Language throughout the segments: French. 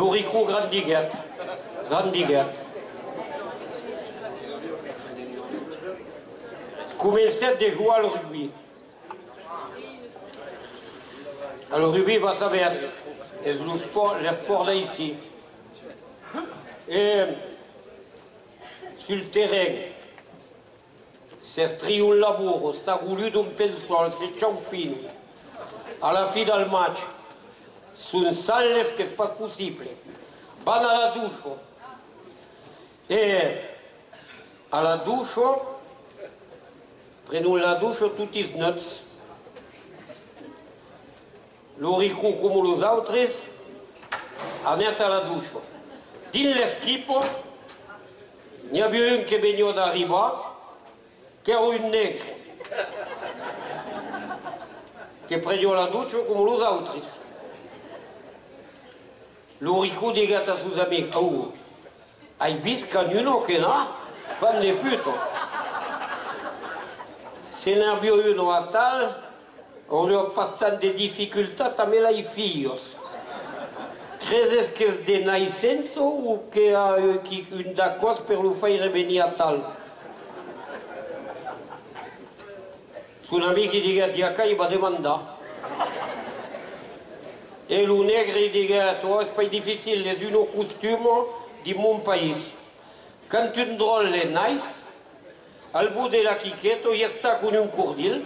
L'Orico Grandiguette. Grandiguette. Commençait de jouer au rugby. Alors, le rugby va savoir, c'est le sport d'ici. Et sur le terrain, c'est striou le labour, c'est roulu d'un pensol, c'est chamfine. À la fin du match, c'est une salle ce qui n'est pas possible. Van à la douche. Et à la douche, prenons la douche toutes les nuts. L'orico comme les autres, en est à la douche. Dans l'équipe, il y a bien un qui est venu d'arriver, qui est une nègre, qui est pris la douche comme les autres. L'orico dit à ses amis, oh, hai visto ognuno che no? Fanno puto. Se ne abbiamo uno a tal, ho bastante difficoltà a me i figli. Credes que es de naiscença ou que há un d'accord per lo fare venir a tal? Son amic gli dice di acá, va demandar. E lo negre gli dice, toi, c'est pas difficile, les uno costume di mon país. Quand un drôle est nice, al bout de la quiquette, il sta con un cordil.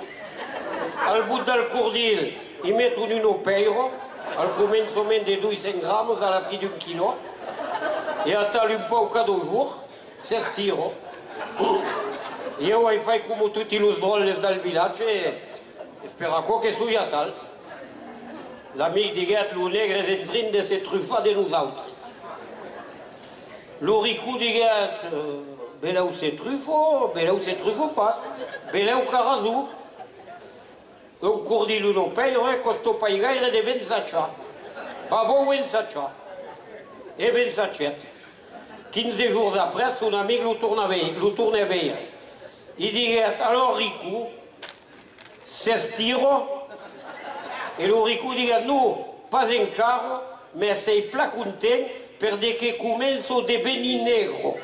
Al bout del cordil, il met un peiro. Al començament de 200 grammes à la fin d'un kilo. Et attend un peu cada jour, s'estira. Io ho fatto come tutti i drolles del villaggio e spera che sia a tal. L'amic dice che lo negre è in train de se truffare de nosaltres. L'orico dice beleu se truffo pas, beleu carazú. Un cordillo non paio, costò pas gaire de 27 ans. Pas bon 27 ans. Et 27. 15 jours après, son ami lo tourne a veire. Il dit, alors Rico, s'estiro, et le Rico dit, non, pas encore, mais c'est plat content, per de que commence de venir negro.